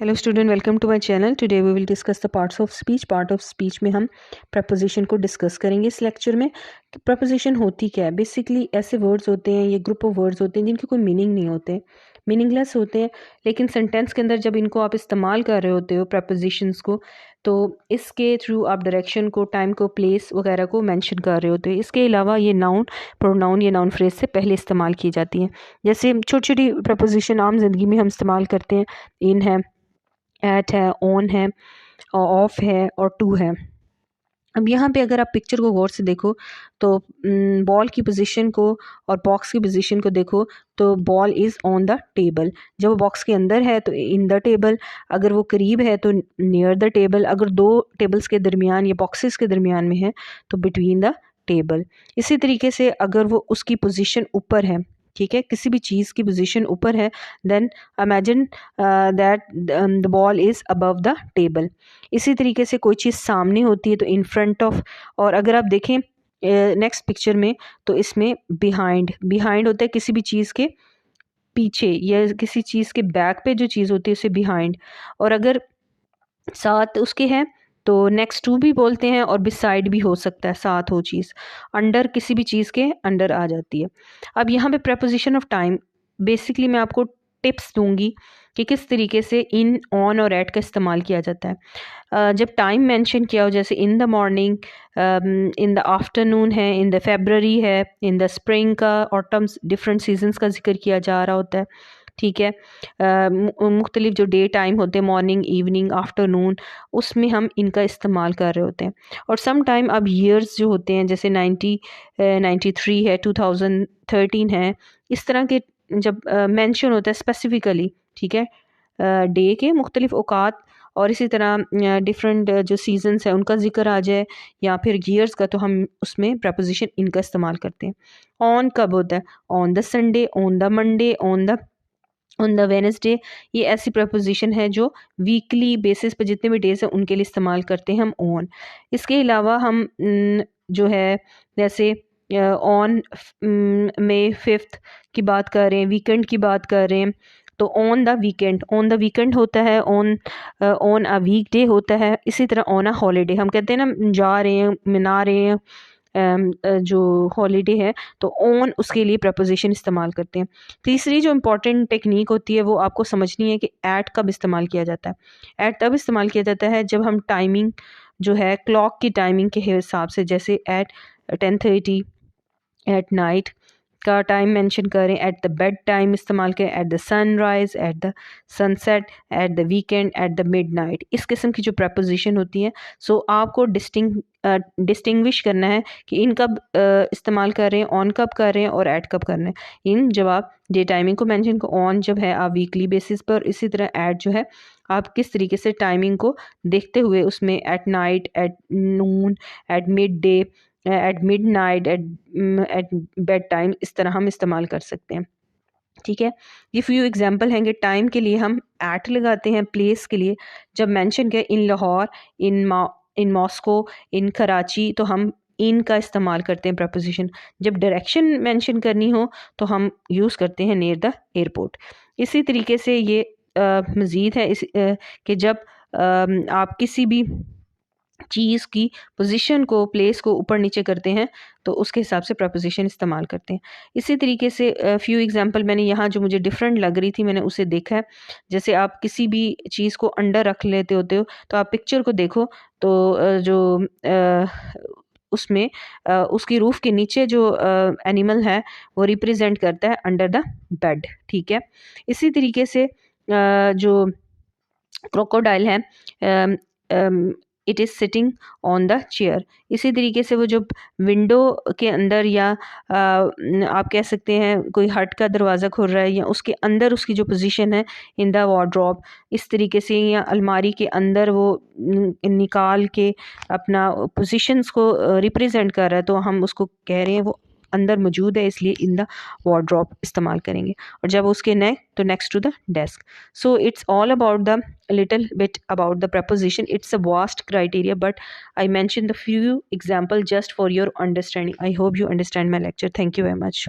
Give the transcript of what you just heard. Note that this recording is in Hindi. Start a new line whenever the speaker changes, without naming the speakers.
Hello student, welcome to my channel. Today we will discuss the parts of speech. Part of speech में हम प्रपोजिशन को डिस्कस करेंगे इस लेक्चर में। तो प्रपोजिशन होती क्या है? बेसिकली ऐसे वर्ड्स होते हैं, ये ग्रुप ऑफ वर्ड्स होते हैं जिनके कोई मीनिंग नहीं होते, मीनिंगलेस होते हैं, लेकिन सेंटेंस के अंदर जब इनको आप इस्तेमाल कर रहे होते हो प्रपोजिशंस को, तो इसके थ्रू आप डायरेक्शन को, टाइम को, प्लेस वगैरह को मेंशन कर रहे होते हो। इसके अलावा ये नाउन, प्रोनाउन या नाउन फ्रेज से पहले इस्तेमाल की जाती हैं। जैसे छोटी छोटी प्रपोजिशन आम जिंदगी में हम इस्तेमाल करते हैं, इन है, एट है, ऑन है, ऑफ है और टू है। अब यहाँ पे अगर आप पिक्चर को गौर से देखो तो बॉल की पोजीशन को और बॉक्स की पोजीशन को देखो, तो ball is on the table. जब वो बॉक्स के अंदर है तो इन द टेबल, अगर वो करीब है तो नियर द टेबल, अगर दो टेबल्स के दरमियान या बॉक्सेस के दरमियान में है तो बिटवीन द टेबल। इसी तरीके से अगर वो उसकी पोजीशन ऊपर है, ठीक है, किसी भी चीज़ की पोजीशन ऊपर है, then imagine that the ball is above the table. इसी तरीके से कोई चीज़ सामने होती है तो इन फ्रंट ऑफ, और अगर आप देखें नेक्स्ट पिक्चर में तो इसमें बिहाइंड, बिहाइंड होता है किसी भी चीज़ के पीछे या किसी चीज़ के बैक पे जो चीज़ होती है उसे बिहाइंड, और अगर साथ उसके है तो नेक्स्ट टू भी बोलते हैं, और बिसाइड भी हो सकता है, साथ हो चीज़, अंडर किसी भी चीज़ के अंडर आ जाती है। अब यहाँ पे प्रपोजिशन ऑफ टाइम, बेसिकली मैं आपको टिप्स दूंगी कि किस तरीके से इन, ऑन और एट का इस्तेमाल किया जाता है। जब टाइम मेंशन किया हो, जैसे in the morning, in the afternoon है, इन द फेबररी है, इन द स्प्रिंग का, ऑटम्स, डिफरेंट सीजन्स का जिक्र किया जा रहा होता है, ठीक है। मुख्तलिफ जो डे टाइम होते हैं, मॉर्निंग, इवनिंग, आफ्टरनून, उसमें हम इनका इस्तेमाल कर रहे होते हैं। और सम टाइम अब ईयर्स जो होते हैं, जैसे 93 है, 2013 है, इस तरह के जब मेंशन होता है स्पेसिफिकली, ठीक है, डे के मुख्तलिफ औकात, और इसी तरह डिफरेंट जो सीजन्स हैं उनका जिक्र आ जाए, या फिर ईयर्स का, तो हम उसमें प्रपोजिशन इनका इस्तेमाल करते हैं। ऑन कब होता है? On the Sunday, on the Monday, on the Wednesday. ये ऐसी प्रपोजिशन है जो वीकली बेसिस पे जितने भी डेज हैं उनके लिए इस्तेमाल करते हैं हम ऑन। इसके अलावा हम जो है, जैसे ऑन मई 5 की बात कर रहे हैं, वीकेंड की बात कर रहे हैं, तो on the weekend, on the weekend होता है, ऑन अ वीक डे होता है। इसी तरह ऑन अ हॉलीडे, हम कहते हैं ना जा रहे हैं, मना रहे हैं, जो हॉलीडे है, तो ऑन उसके लिए प्रपोजिशन इस्तेमाल करते हैं। तीसरी जो इम्पॉर्टेंट टेक्निक होती है वो आपको समझनी है कि ऐट कब इस्तेमाल किया जाता है। ऐट तब इस्तेमाल किया जाता है जब हम टाइमिंग जो है, क्लॉक की टाइमिंग के हिसाब से, जैसे एट 10:30 एट नाइट का टाइम मेंशन करें, एट द बेड टाइम इस्तेमाल करें, at the sunrise, at the sunset, at the weekend, at the midnight. इस किस्म की जो प्रपोजिशन होती हैं, सो आपको डिस्टिंग्विश करना है कि इन कब इस्तेमाल कर रहे हैं, ऑन कब कर रहे हैं और एट कब कर रहे हैं। इन जब आप डे टाइमिंग को मेंशन को, ऑन जब है आप वीकली बेसिस पर, इसी तरह एट जो है आप किस तरीके से टाइमिंग को देखते हुए उसमें at night, at noon, at midday, at midnight, at bedtime, इस तरह हम इस्तेमाल कर सकते हैं, ठीक है। ये फ्यू एग्जांपल हैं कि टाइम के लिए हम एट लगाते हैं, प्लेस के लिए जब मेंशन किया इन लाहौर, इन मॉस्को, इन कराची, तो हम इन का इस्तेमाल करते हैं प्रपोजिशन। जब डायरेक्शन मेंशन करनी हो तो हम यूज़ करते हैं नियर द एयरपोर्ट। इसी तरीके से ये मज़ीद है कि जब आप किसी भी चीज़ की पोजीशन को, प्लेस को ऊपर नीचे करते हैं तो उसके हिसाब से प्रपोजिशन इस्तेमाल करते हैं। इसी तरीके से फ्यू एग्जांपल मैंने यहाँ जो मुझे डिफरेंट लग रही थी मैंने उसे देखा है। जैसे आप किसी भी चीज़ को अंडर रख लेते होते हो, तो आप पिक्चर को देखो तो उसमें उसकी रूफ के नीचे जो एनिमल है वो रिप्रेजेंट करता है अंडर द बेड, ठीक है। इसी तरीके से जो क्रोकोडाइल है, it is sitting on the chair. इसी तरीके से वो जो विंडो के अंदर, या आप कह सकते हैं कोई हट का दरवाज़ा खुल रहा है, या उसके अंदर उसकी जो पोजीशन है इन द वार्डरोब, इस तरीके से, या अलमारी के अंदर वो निकाल के अपना पोजीशंस को रिप्रेजेंट कर रहा है, तो हम उसको कह रहे हैं वो अंदर मौजूद है, इसलिए इन द वार्डरोब इस्तेमाल करेंगे। और जब उसके नेक, तो next to the desk. So it's all about the little bit about the preposition. It's a vast criteria, but I mentioned the few example just for your understanding. I hope you understand my lecture. Thank you very much.